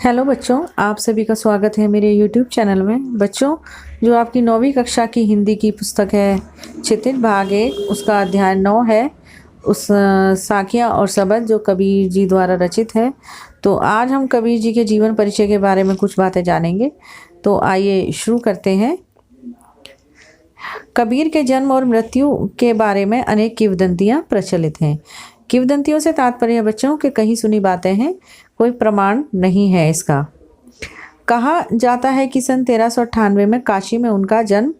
Hello बच्चों, आप सभी का स्वागत है मेरे यूट्यूब चैनल में। बच्चों, जो आपकी 9वीं कक्षा की हिंदी की पुस्तक है क्षितिज भाग 1, उसका अध्याय 9 है। उस साखियाँ और सबद जो कबीर जी द्वारा रचित है। तो आज हम कबीर जी के जीवन परिचय के बारे में कुछ बातें जानेंगे। तो आइए शुरू करते हैं। कबीर के जन्म और मृत्यु के बारे में अनेक किंवदंतियाँ प्रचलित हैं। किंवदंतियों से तात्पर्य बच्चों के कहीं सुनी बातें हैं, कोई प्रमाण नहीं है इसका। कहा जाता है कि सन 1398 में काशी में उनका जन्म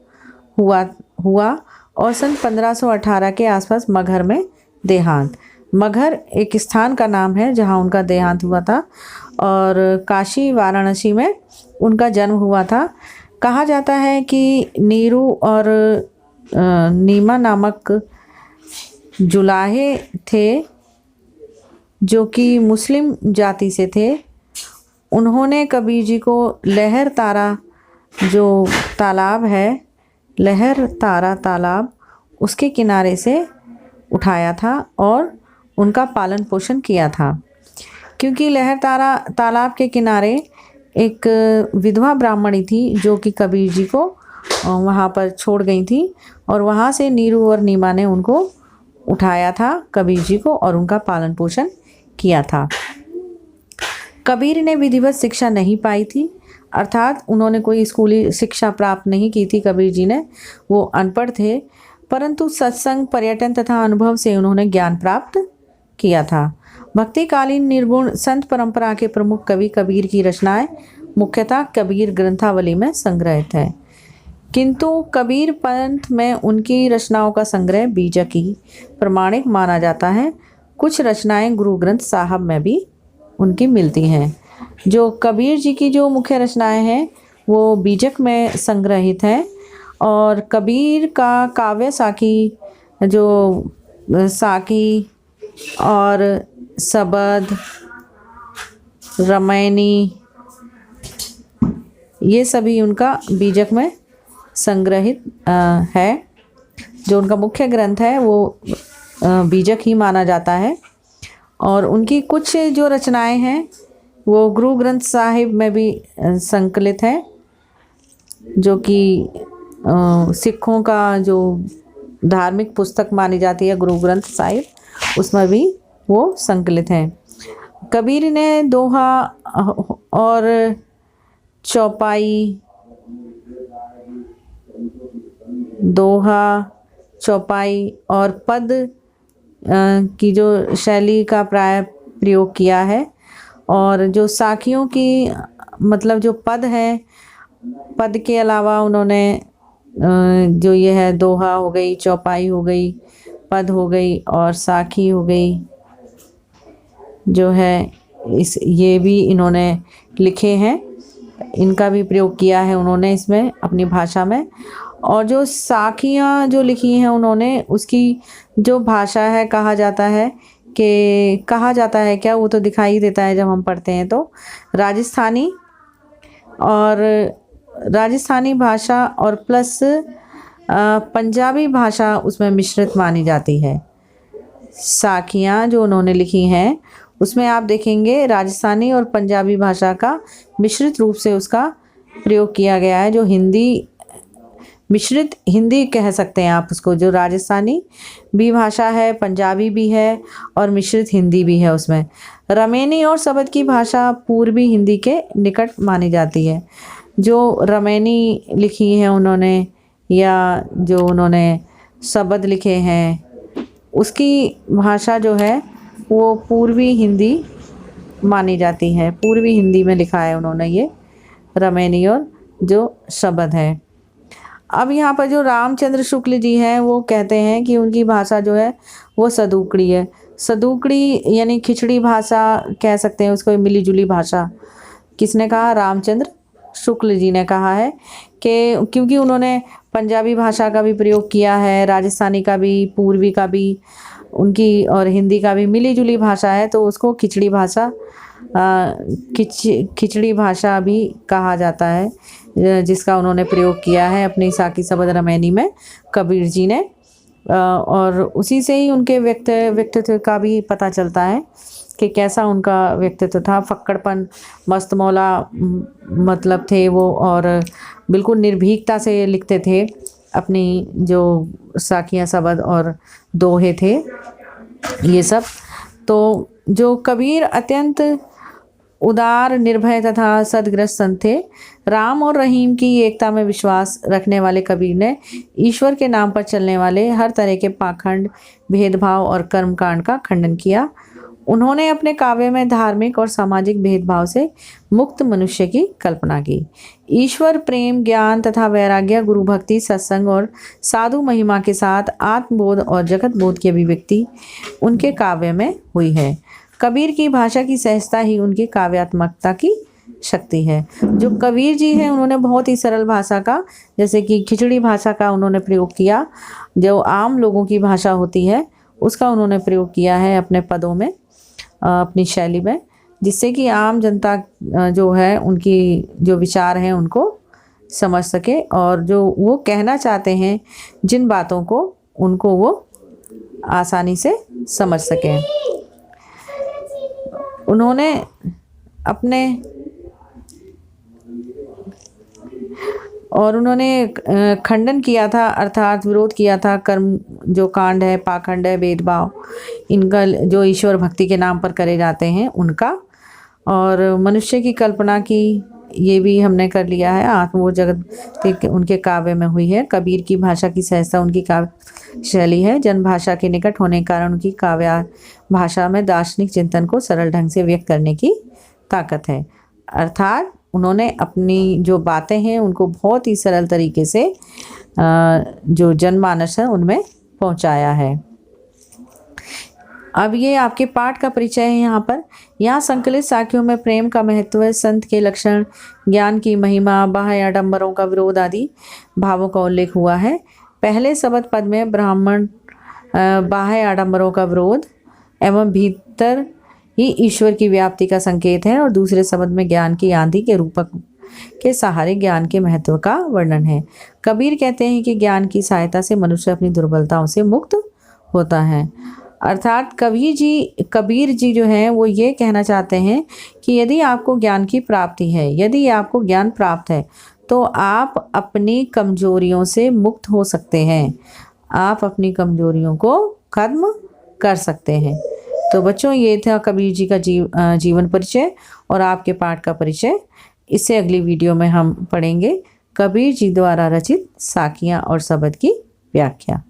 हुआ और सन 1518 के आसपास मगहर में देहांत। मगहर एक स्थान का नाम है जहां उनका देहांत हुआ था, और काशी वाराणसी में उनका जन्म हुआ था। कहा जाता है कि नीरू और नीमा नामक जुलाहे थे जो कि मुस्लिम जाति से थे। उन्होंने कबीर जी को लहर तारा जो तालाब है, लहर तारा तालाब, उसके किनारे से उठाया था और उनका पालन पोषण किया था। क्योंकि लहर तारा तालाब के किनारे एक विधवा ब्राह्मणी थी जो कि कबीर जी को वहाँ पर छोड़ गई थी, और वहाँ से नीरू और नीमा ने उनको उठाया था कबीर जी को और उनका पालन पोषण किया था। कबीर ने विधिवत शिक्षा नहीं पाई थी, अर्थात उन्होंने कोई स्कूली शिक्षा प्राप्त नहीं की थी। कबीर जी ने, वो अनपढ़ थे, परंतु सत्संग, पर्यटन तथा अनुभव से उन्होंने ज्ञान प्राप्त किया था। भक्तिकालीन निर्गुण संत परंपरा के प्रमुख कवि कबीर की रचनाएं मुख्यतः कबीर ग्रंथावली में संग्रहित है, किंतु कबीर पंथ में उनकी रचनाओं का संग्रह बीजक ही प्रमाणिक माना जाता है। कुछ रचनाएं गुरु ग्रंथ साहब में भी उनकी मिलती हैं। जो कबीर जी की जो मुख्य रचनाएं हैं वो बीजक में संग्रहित हैं, और कबीर का काव्य साखी, जो साखी और सबद, रमैनी, ये सभी उनका बीजक में संग्रहित है। जो उनका मुख्य ग्रंथ है वो बीजक ही माना जाता है, और उनकी कुछ जो रचनाएं हैं वो गुरु ग्रंथ साहिब में भी संकलित है, जो कि सिखों का जो धार्मिक पुस्तक मानी जाती है गुरु ग्रंथ साहिब, उसमें भी वो संकलित हैं। कबीर ने दोहा और चौपाई, और पद की जो शैली का प्राय प्रयोग किया है, और जो साखियों की मतलब जो पद है, पद के अलावा उन्होंने जो ये है दोहा हो गई, चौपाई हो गई, पद हो गई और साखी हो गई, जो है ये भी इन्होंने लिखे हैं। इनका भी प्रयोग किया है उन्होंने इसमें अपनी भाषा में। और जो साखियाँ जो लिखी हैं उन्होंने, उसकी जो भाषा है, कहा जाता है क्या, वो तो दिखाई देता है जब हम पढ़ते हैं, तो राजस्थानी भाषा और प्लस पंजाबी भाषा उसमें मिश्रित मानी जाती है। साखियाँ जो उन्होंने लिखी हैं उसमें आप देखेंगे राजस्थानी और पंजाबी भाषा का मिश्रित रूप से उसका प्रयोग किया गया है। जो मिश्रित हिंदी कह सकते हैं आप उसको, जो राजस्थानी भी भाषा है, पंजाबी भी है और मिश्रित हिंदी भी है उसमें। रमैनी और सबद की भाषा पूर्वी हिंदी के निकट मानी जाती है। जो रमैनी लिखी है उन्होंने, या जो उन्होंने सबद लिखे हैं, उसकी भाषा जो है वो पूर्वी हिंदी मानी जाती है। पूर्वी हिंदी में लिखा है उन्होंने ये रमैनी और जो शब्द है। अब यहाँ पर जो रामचंद्र शुक्ल जी हैं वो कहते हैं कि उनकी भाषा जो है वो सदूकड़ी है। सदूकड़ी यानी खिचड़ी भाषा कह सकते हैं उसको, मिली जुली भाषा। किसने कहा? रामचंद्र शुक्ल जी ने कहा है कि क्योंकि उन्होंने पंजाबी भाषा का भी प्रयोग किया है, राजस्थानी का भी, पूर्वी का भी, उनकी और हिंदी का भी मिली जुली भाषा है, तो उसको खिचड़ी भाषा भी कहा जाता है, जिसका उन्होंने प्रयोग किया है अपनी साखी सबद रमैनी में कबीर जी ने। और उसी से ही उनके व्यक्तित्व का भी पता चलता है कि कैसा उनका व्यक्तित्व था। फक्कड़पन, मस्त मौला मतलब थे वो, और बिल्कुल निर्भीकता से लिखते थे अपनी जो साखियाँ शबद और दोहे थे ये सब। तो जो कबीर अत्यंत उदार, निर्भय तथा सद्ग्रस्त संत थे। राम और रहीम की एकता में विश्वास रखने वाले कबीर ने ईश्वर के नाम पर चलने वाले हर तरह के पाखंड, भेदभाव और कर्मकांड का खंडन किया। उन्होंने अपने काव्य में धार्मिक और सामाजिक भेदभाव से मुक्त मनुष्य की कल्पना की। ईश्वर प्रेम, ज्ञान तथा वैराग्य, गुरु भक्ति, सत्संग और साधु महिमा के साथ आत्मबोध और जगत बोध की अभिव्यक्ति उनके काव्य में हुई है। कबीर की भाषा की सहजता ही उनकी काव्यात्मकता की शक्ति है। जो कबीर जी हैं उन्होंने बहुत ही सरल भाषा का, जैसे कि खिचड़ी भाषा का उन्होंने प्रयोग किया, जो आम लोगों की भाषा होती है उसका उन्होंने प्रयोग किया है अपने पदों में, अपनी शैली में, जिससे कि आम जनता जो है उनकी जो विचार हैं उनको समझ सके और जो वो कहना चाहते हैं जिन बातों को उनको वो आसानी से समझ सकें। उन्होंने अपने खंडन किया था, अर्थात विरोध किया था कर्म जो कांड है, पाखंड है, भेदभाव, इनका जो ईश्वर भक्ति के नाम पर करे जाते हैं उनका, और मनुष्य की कल्पना की ये भी हमने कर लिया है। आत्मबोध जगत उनके काव्य में हुई है। कबीर की भाषा की सहजता उनकी काव्य शैली है। जन भाषा के निकट होने के कारण उनकी काव्य भाषा में दार्शनिक चिंतन को सरल ढंग से व्यक्त करने की ताकत है। अर्थात उन्होंने अपनी जो बातें हैं उनको बहुत ही सरल तरीके से जो जनमानस है उनमें पहुंचाया है। अब ये आपके पाठ का परिचय है। यहाँ संकलित साखियों में प्रेम का महत्व, संत के लक्षण, ज्ञान की महिमा, बाह्य आडंबरों का विरोध आदि भावों का उल्लेख हुआ है। पहले शबद पद में ब्राह्मण बाह्य आडंबरों का विरोध एवं भीतर ही ईश्वर की व्याप्ति का संकेत है, और दूसरे शब्द में ज्ञान की आंधी के रूपक के सहारे ज्ञान के महत्व का वर्णन है। कबीर कहते हैं कि ज्ञान की सहायता से मनुष्य अपनी दुर्बलताओं से मुक्त होता है। अर्थात कबीर जी जो हैं वो ये कहना चाहते हैं कि यदि आपको ज्ञान की प्राप्ति है, यदि आपको ज्ञान प्राप्त है, तो आप अपनी कमजोरियों से मुक्त हो सकते हैं, आप अपनी कमजोरियों को खत्म कर सकते हैं। तो बच्चों ये था कबीर जी का जीवन परिचय और आपके पाठ का परिचय। इससे अगली वीडियो में हम पढ़ेंगे कबीर जी द्वारा रचित साखियाँ और शबद की व्याख्या।